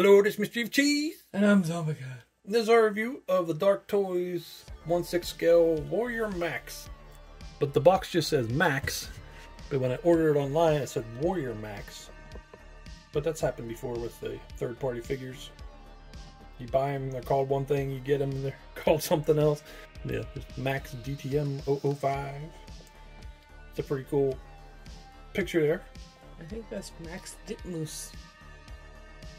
Hello, this is Mr. Evilcheese. And I'm Zombie Guy. This is our review of the Dark Toys 1/6 scale Warrior Max. But the box just says Max. But when I ordered it online, it said Warrior Max. But that's happened before with the third-party figures. You buy them, they're called one thing. You get them, they're called something else. Yeah, just Max DTM 005. It's a pretty cool picture there. I think that's Max Ditmoose.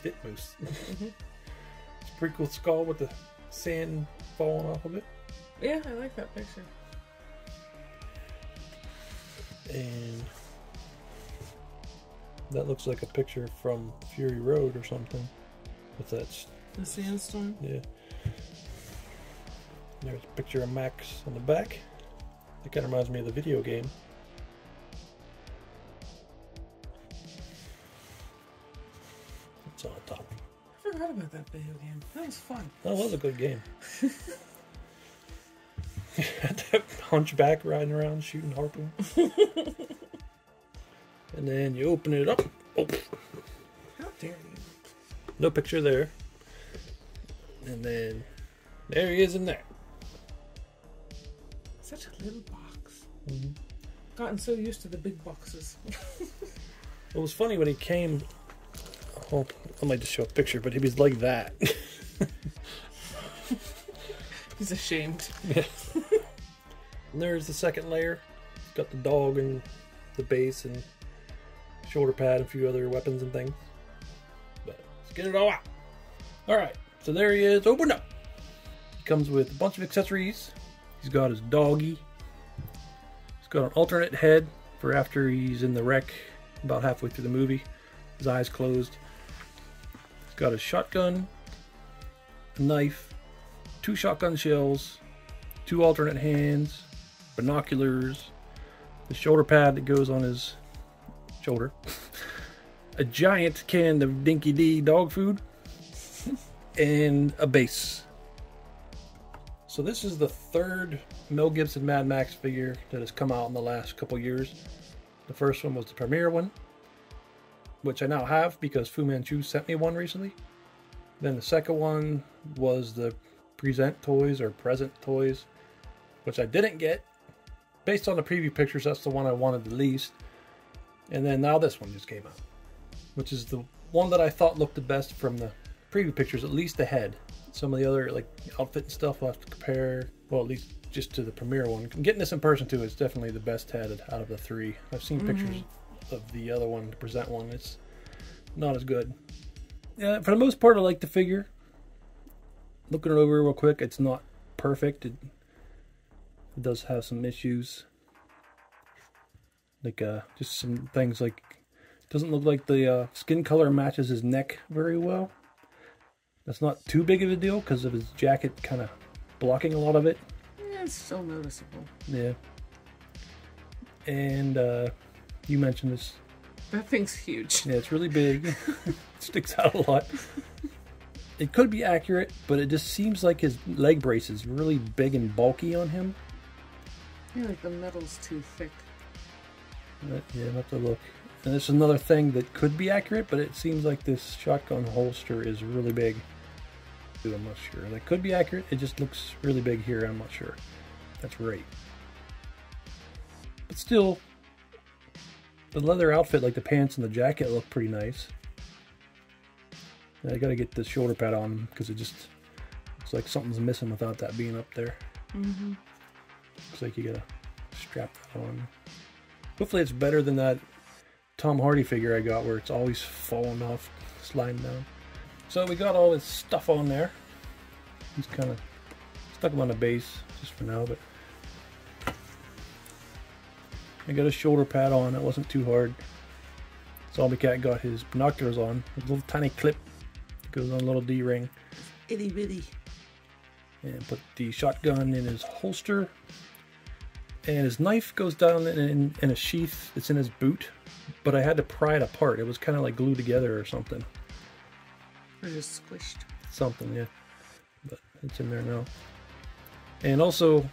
Ditmoose. It's a pretty cool skull with the sand falling off of it. Yeah, I like that picture. And that looks like a picture from Fury Road or something. With that. The sandstorm? Yeah. There's a picture of Max on the back. That kind of reminds me of the video game. It's on the top. I forgot about that video game. That was fun. That was a good game. That hunchback riding around shooting harpoon. And then you open it up. Oh. How dare you? No picture there. And then there he is in there. Such a little box. Gotten so used to the big boxes. It was funny when he came. Oh, I might just show a picture, but he was like that. He's ashamed. Yeah. And there's the second layer. It's got the dog and the base and shoulder pad and a few other weapons and things. But let's get it all out. Alright, so there he is. Open up. He comes with a bunch of accessories. He's got his doggy. He's got an alternate head for after he's in the wreck about halfway through the movie. His eyes closed. He's got a shotgun, a knife, 2 shotgun shells, 2 alternate hands, binoculars, the shoulder pad that goes on his shoulder, a giant can of Dinky D dog food, and a base. So this is the third Mel Gibson Mad Max figure that has come out in the last couple years. The first one was the premiere one, which I now have because Fu Manchu sent me one recently. Then the second one was the present toys, which I didn't get. Based on the preview pictures, that's the one I wanted the least. And then now this one just came out, which is the one that I thought looked the best from the preview pictures, at least the head. Some of the other like outfit and stuff I'll have to compare, well, at least just to the premiere one. Getting this in person too is definitely the best head out of the 3. I've seen pictures of the other one, the present one. It's not as good. Yeah, for the most part I like the figure. Looking it over real quick, it's not perfect. It does have some issues. Like just some things like, it doesn't look like the skin color matches his neck very well. That's not too big of a deal because of his jacket kind of blocking a lot of it. Yeah, it's still noticeable. Yeah. And you mentioned this. That thing's huge. Yeah, it's really big. It sticks out a lot. It could be accurate, but it just seems like his leg brace is really big and bulky on him. Yeah, like the metal's too thick. Yeah, I'll have to look. And this is another thing that could be accurate, but it seems like this shotgun holster is really big. I'm not sure. That could be accurate. It just looks really big here. I'm not sure. That's right. But still, the leather outfit, like the pants and the jacket, look pretty nice. I gotta get the shoulder pad on because it just looks like something's missing without that being up there. Looks like you gotta strap that on. Hopefully it's better than that Tom Hardy figure I got where it's always falling off, sliding down. So we got all this stuff on there. Just kind of stuck him on the base just for now, but I got a shoulder pad on. It wasn't too hard. Zombie Cat got his binoculars on. A little tiny clip that goes on a little D-ring. Itty bitty. And put the shotgun in his holster. And his knife goes down in a sheath that's in his boot. But I had to pry it apart. It was kind of like glued together or something. Or just squished. Something, yeah. But it's in there now. And also,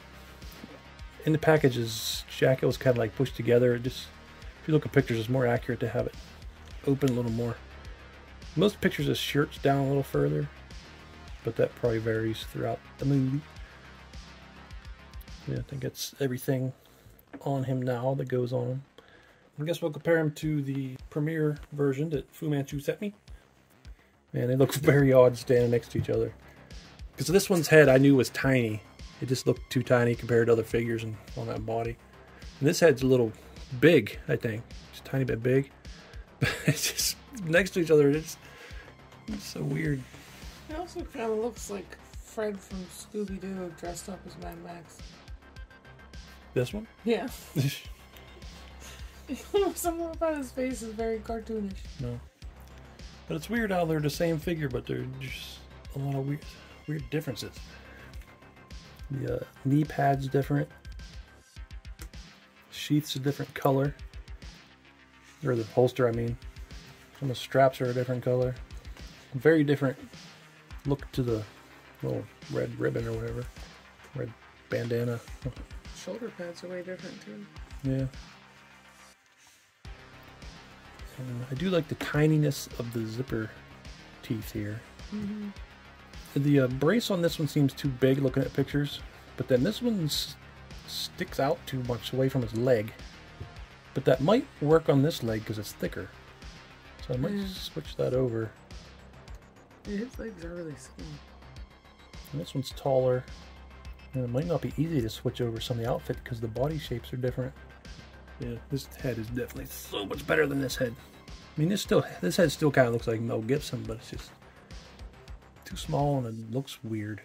in the package, his jacket was kind of like pushed together. It just, if you look at pictures, it's more accurate to have it open a little more. Most pictures his shirt's down a little further, but that probably varies throughout the movie. Yeah, I think that's everything on him now that goes on him. I guess we'll compare him to the premiere version that Fu Manchu sent me. Man, they look very odd standing next to each other. Because this one's head I knew was tiny. It just looked too tiny compared to other figures on that body. And this head's a little big, I think. Just a tiny bit big. But it's just next to each other. It's so weird. It also kind of looks like Fred from Scooby-Doo dressed up as Mad Max. This one? Yeah. Something about his face is very cartoonish. No. But it's weird how they're the same figure, but they're just a lot of weird differences. The knee pad's different. Sheath's a different color. Or the holster, I mean. And the straps are a different color. Very different look to the little red ribbon or whatever. Red bandana. Shoulder pads are way different too. Yeah. And I do like the tininess of the zipper teeth here. Mm-hmm. The brace on this one seems too big looking at pictures, but then this one sticks out too much away from his leg. But that might work on this leg because it's thicker. So I might switch that over. Yeah, his legs are really small. And this one's taller. And it might not be easy to switch over some of the outfit because the body shapes are different. Yeah, this head is definitely so much better than this head. I mean, this head still kind of looks like Mel Gibson, but it's just too small and it looks weird.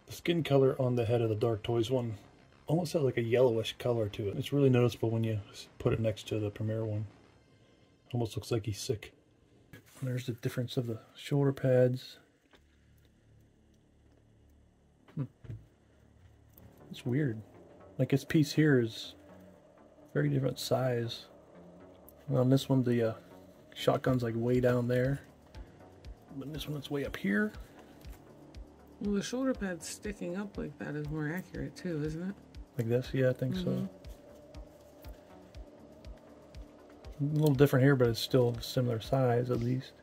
The skin color on the head of the Dark Toys one almost has like a yellowish color to it. It's really noticeable when you put it next to the premiere one. Almost looks like he's sick. And there's the difference of the shoulder pads. It's weird. Like this piece here is very different size. And on this one, the shotgun's like way down there. But this one, it's way up here. Well, the shoulder pad sticking up like that is more accurate too, isn't it? Like this? Yeah, I think so. A little different here, but it's still similar size at least.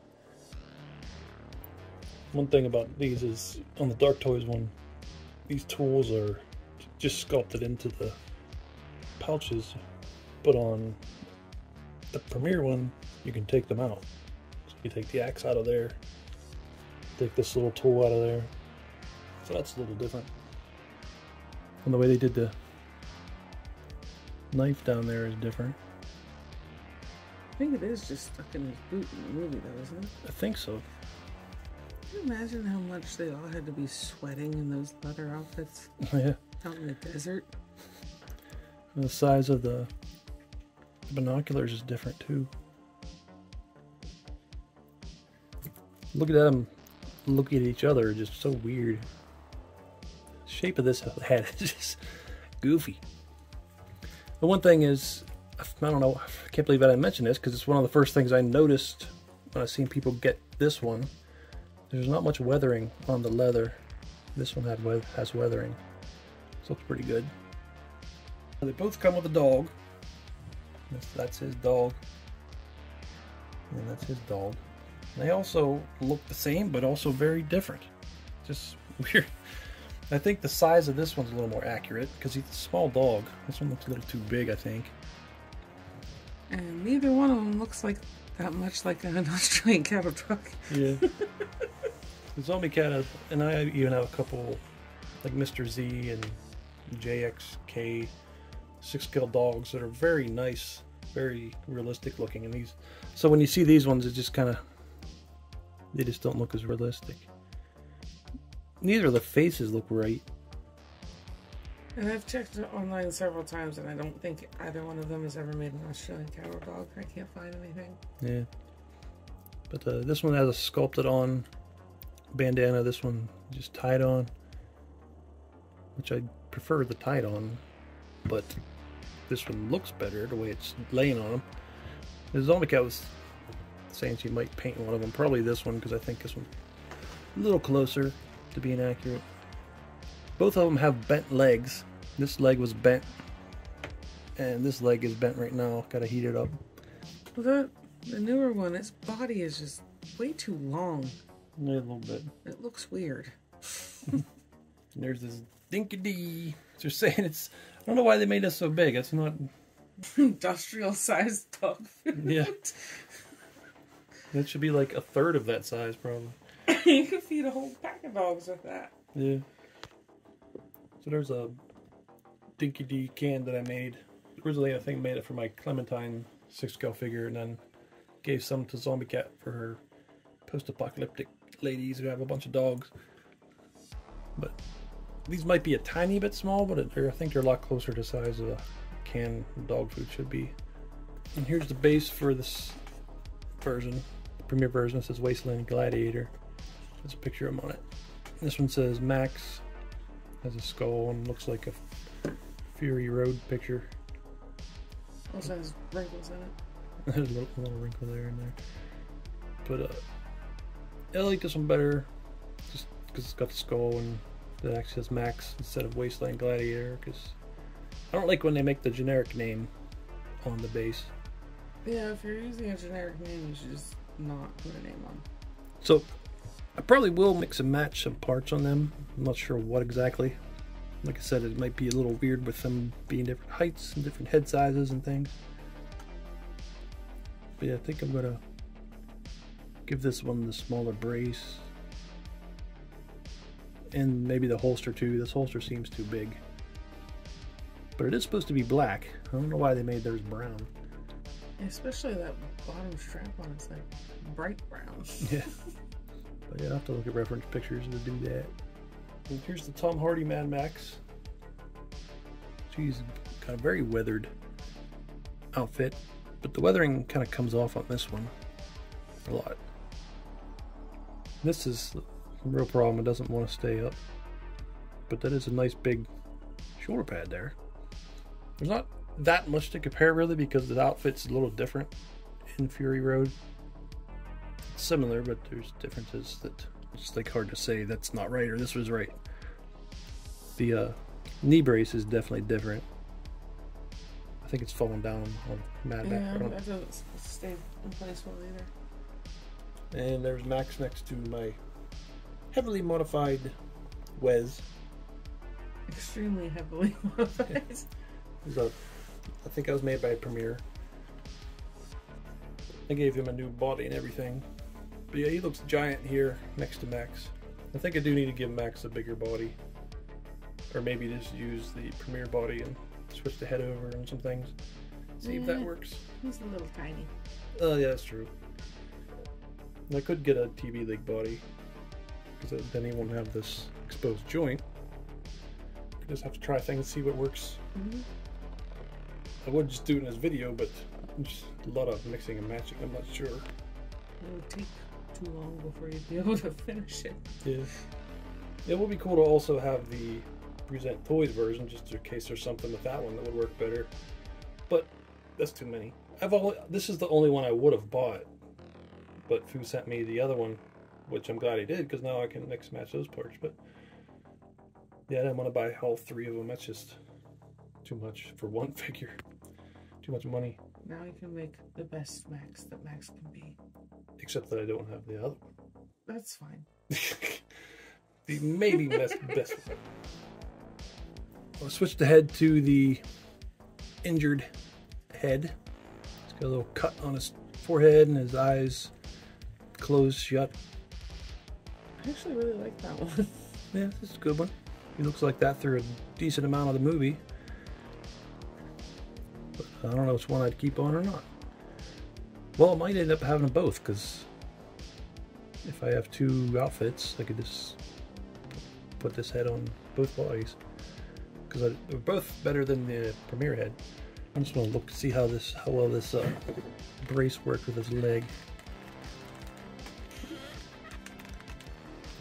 One thing about these is, on the Dark Toys one, these tools are just sculpted into the pouches, but on the premiere one, you can take them out. So you take the axe out of there, take this little tool out of there. So that's a little different. And the way they did the knife down there is different. I think it is just stuck in his boot in the movie though, isn't it? I think so. Can you imagine how much they all had to be sweating in those leather outfits? Yeah. Out in the desert. And the size of the binoculars is different too. Looking at them, looking at each other, is just so weird. The shape of this head is just goofy. The one thing is, I don't know, I can't believe I didn't mention this because it's one of the first things I noticed when I seen people get this one. There's not much weathering on the leather. This one has weathering. This looks pretty good. They both come with a dog. That's his dog. And that's his dog. They also look the same, but also very different. Just weird. I think the size of this one's a little more accurate because he's a small dog. This one looks a little too big, I think. And neither one of them looks like that much like an Australian cattle truck. Yeah. The zombie cat, and I even have a couple, like Mr. Z and JXK 6-scale dogs that are very nice, very realistic looking. And these, so when you see these ones, it just kind of, they just don't look as realistic. Neither of the faces look right. And I've checked online several times, and I don't think either one of them has ever made an Australian cattle dog. I can't find anything. Yeah. But this one has a sculpted on bandana. This one just tied on, which I prefer the tied on, but this one looks better the way it's laying on him. The zombie cat was saying she might paint one of them, probably this one, because I think this one's a little closer to being accurate. Both of them have bent legs. This leg was bent, and this leg is bent right now. Gotta heat it up. Well, the newer one, its body is just way too long. Yeah, a little bit. It looks weird. And there's this dinky-dee. They're saying it's... I don't know why they made this so big. It's not... Industrial-sized dog food. Yeah. That should be like a third of that size, probably. You could feed a whole pack of dogs with that. Yeah. So there's a dinky-dee can that I made. Originally, I think I made it for my Clementine 6-scale figure, and then gave some to Zombie Cat for her post-apocalyptic ladies who have a bunch of dogs. But these might be a tiny bit small, but I think they're a lot closer to the size of a can of dog food should be. And here's the base for this version, the premiere version. It says Wasteland Gladiator. There's a picture of him on it. This one says Max, has a skull and looks like a Fury Road picture. Also has wrinkles in it. There's a little wrinkle there and there. But I like this one better just because it's got the skull and it actually says Max instead of Wasteland Gladiator, because I don't like when they make the generic name on the base. Yeah, if you're using a generic name, you should just not put a name on. So I probably will mix and match some parts on them. I'm not sure what exactly. Like I said, it might be a little weird with them being different heights and different head sizes and things. But yeah, I think I'm gonna give this one the smaller brace. And maybe the holster too. This holster seems too big. But it is supposed to be black. I don't know why they made theirs brown. Especially that bottom strap on it's like bright brown. Yeah. But yeah, I'll have to look at reference pictures to do that. And here's the Tom Hardy Mad Max. She's got a very weathered outfit, but the weathering kind of comes off on this one a lot. This is the real problem. It doesn't want to stay up. But that is a nice big shoulder pad there. There's not that much to compare really because the outfit's a little different in Fury Road. It's similar, but there's differences that it's like hard to say that's not right or this was right. The knee brace is definitely different. I think it's falling down on Mad Max. Yeah, that doesn't stay in place well either. And there's Max next to my heavily modified Wes. Extremely heavily modified. I think I was made by Premiere. I gave him a new body and everything. But yeah, he looks giant here next to Max. I think I do need to give Max a bigger body. Or maybe just use the Premiere body and switch the head over and some things. See if that works. He's a little tiny. Oh yeah, that's true. And I could get a TV League body. Because then he won't have this exposed joint. I just have to try things and see what works. Mm-hmm. I would just do it in this video, but just a lot of mixing and matching. I'm not sure. It would take too long before you'd be able to finish it. Yeah. It would be cool to also have the Present Toys version, just in case there's something with that one that would work better. But that's too many. This is the only one I would have bought. But Fu sent me the other one, which I'm glad he did, because now I can mix and match those parts. But yeah, I didn't want to buy all three of them. That's just too much for one figure. Too much money. Now you can make the best Max that Max can be. Except that I don't have the other one. That's fine. The maybe best one. I'll switch the head to the injured head. He's got a little cut on his forehead and his eyes closed shut. I actually really like that one. Yeah, this is a good one. He looks like that through a decent amount of the movie. But I don't know which one I'd keep on or not. Well, I might end up having them both, because if I have two outfits, I could just put this head on both bodies. Because they're both better than the Premiere head. I'm just going to see how well this brace worked with his leg.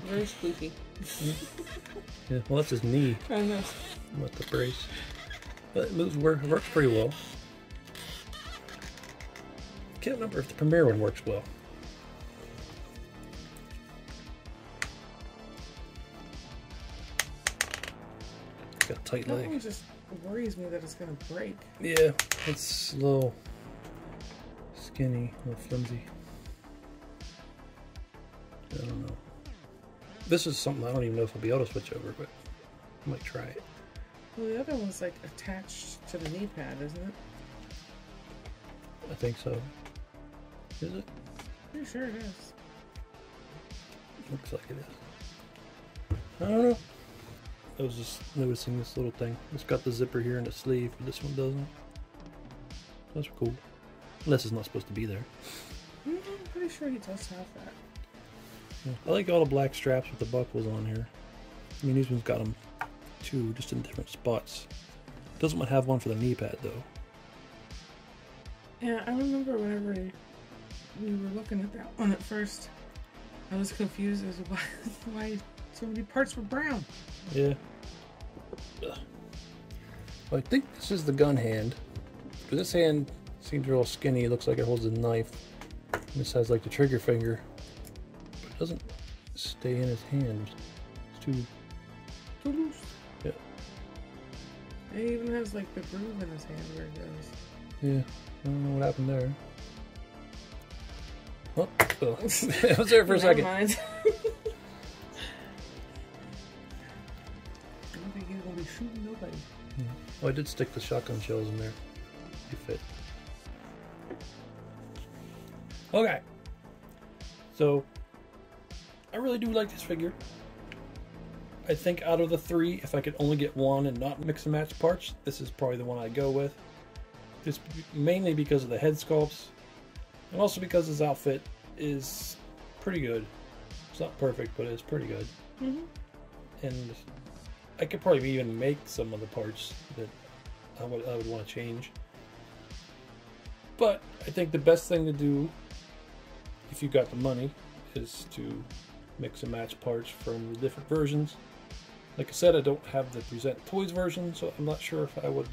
Very squeaky. Yeah, well, that's his knee. I know. Not the brace. But it works pretty well. Can't remember if the Premiere one works well. It's got a tight That leg. one just worries me that it's going to break. Yeah, it's a little skinny, a little flimsy. I don't know. This is something I don't even know if I'll be able to switch over, but I might try it. Well, the other one's like attached to the knee pad, isn't it? I think so. Is it? Pretty sure it is. Looks like it is. I don't know. I was just noticing this little thing. It's got the zipper here in the sleeve, but this one doesn't. That's cool. Unless it's not supposed to be there. I'm pretty sure he does have that. Yeah. I like all the black straps with the buckles on here. I mean, these ones got them too, just in different spots. Doesn't have one for the knee pad though. Yeah, I remember whenever we were looking at that one at first, I was confused as to why so many parts were brown. Yeah. Ugh. Well, I think this is the gun hand. But this hand seems real skinny. It looks like it holds a knife. And this has like the trigger finger. But it doesn't stay in his hand. It's too loose. Yeah. It even has like the groove in his hand where it goes. Yeah. I don't know what happened there. Oh, I was there for a second. Mind. I don't think he's gonna be shooting nobody. Yeah. Oh, I did stick the shotgun shells in there. They fit. Okay. So, I really do like this figure. I think out of the three, if I could only get one and not mix and match parts, this is probably the one I'd go with. It's mainly because of the head sculpts, and also because his outfit is pretty good. It's not perfect, but it's pretty good. Mm-hmm. And I could probably even make some of the parts that I would want to change. But I think the best thing to do, if you got the money, is to mix and match parts from the different versions. Like I said, I don't have the Present Toys version, so I'm not sure if I would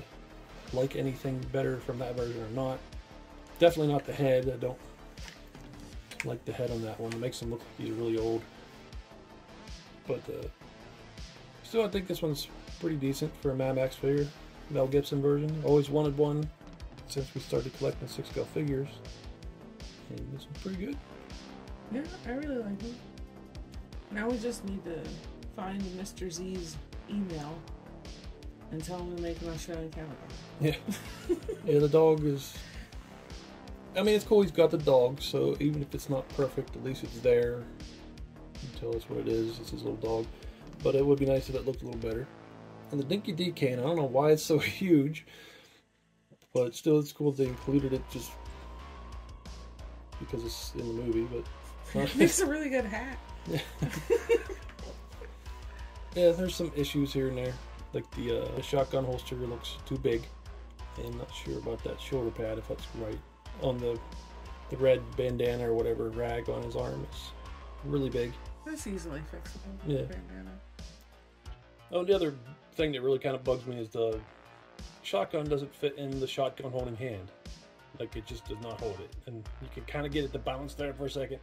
like anything better from that version or not. Definitely not the head. I don't like the head on that one. It makes him look like he's really old. But still, I think this one's pretty decent for a Mad Max figure. Mel Gibson version. Always wanted one since we started collecting 6-scale figures. And this one's pretty good. Yeah, I really like it. Now we just need to find Mr. Z's email and tell him to make an Australian camera. Yeah. Yeah, the dog is... I mean, it's cool he's got the dog, so even if it's not perfect, at least it's there. You can tell us what it is. It's his little dog. But it would be nice if it looked a little better. And the Dinky D can, I don't know why it's so huge, but still it's cool they included it just because it's in the movie, but... It makes a really good hat. Yeah. Yeah, there's some issues here and there. Like the shotgun holster looks too big. I'm not sure about that shoulder pad, if that's right. On the red bandana or whatever rag on his arm is really big. That's easily fixable. Yeah. Bandana. Oh, the other thing that really kind of bugs me is the shotgun doesn't fit in the shotgun holding hand. Like, it just does not hold it. And you can kind of get it to bounce there for a second.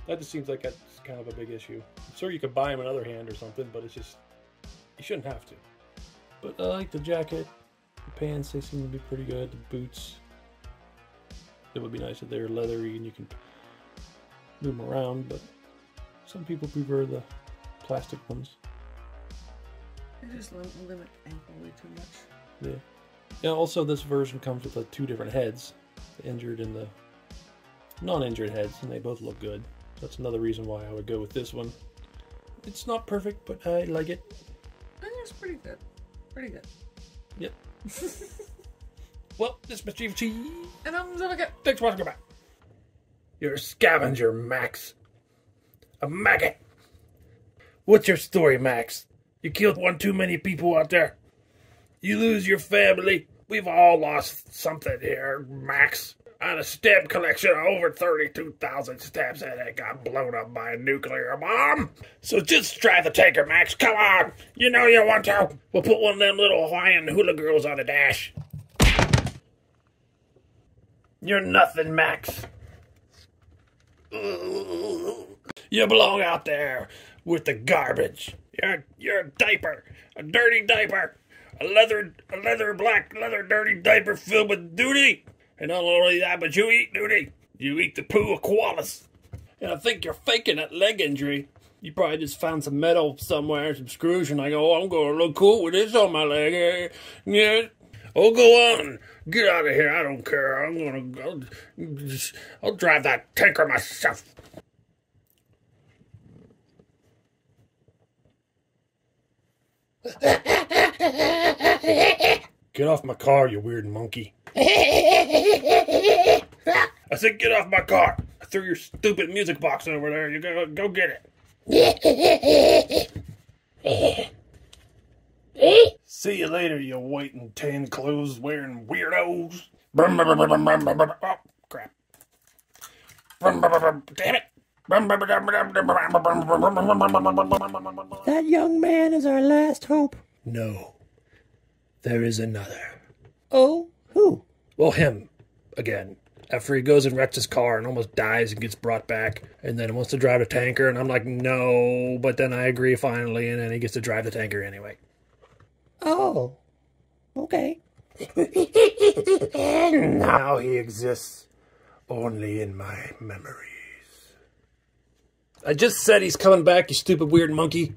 That just seems like that's kind of a big issue. I'm sure you could buy him another hand or something, but it's just... You shouldn't have to. But I like the jacket. The pants, they seem to be pretty good. The boots. It would be nice if they're leathery and you can move them around, but some people prefer the plastic ones. They just limit ankle way too much. Yeah. Yeah, also this version comes with two different heads. The injured and the non-injured heads, and they both look good. That's another reason why I would go with this one. It's not perfect, but I like it. I think it's pretty good. Pretty good. Yep. Well, this is Mr. Evilcheese. And I'm Zilligan. Thanks for watching. Goodbye. You're a scavenger, Max. A maggot. What's your story, Max? You killed one too many people out there. You lose your family. We've all lost something here, Max. I had a stamp collection of over 32,000 stamps and it got blown up by a nuclear bomb. So just drive the tanker, Max. Come on. You know you want to. We'll put one of them little Hawaiian hula girls on the dash. You're nothing, Max. You belong out there with the garbage. You're a diaper. A dirty diaper. A black leather dirty diaper filled with duty. And not only that, but you eat duty. You eat the poo of koalas. And I think you're faking that leg injury. You probably just found some metal somewhere, some screws, and like, oh, I'm going to look cool with this on my leg. Yeah. Oh, go on. Get out of here. I don't care. I'll drive that tanker myself. Get off my car, you weird monkey. I said get off my car. I threw your stupid music box over there. You go get it. See you later, you white and tan clothes wearing weirdos. Oh, crap. Damn it. That young man is our last hope. No. There is another. Oh, who? Well, him. Again. After he goes and wrecks his car and almost dies and gets brought back. And then wants to drive a tanker. And I'm like, no. But then I agree finally. And then he gets to drive the tanker anyway. Oh. Okay. And now he exists only in my memories. I just said he's coming back, you stupid weird monkey.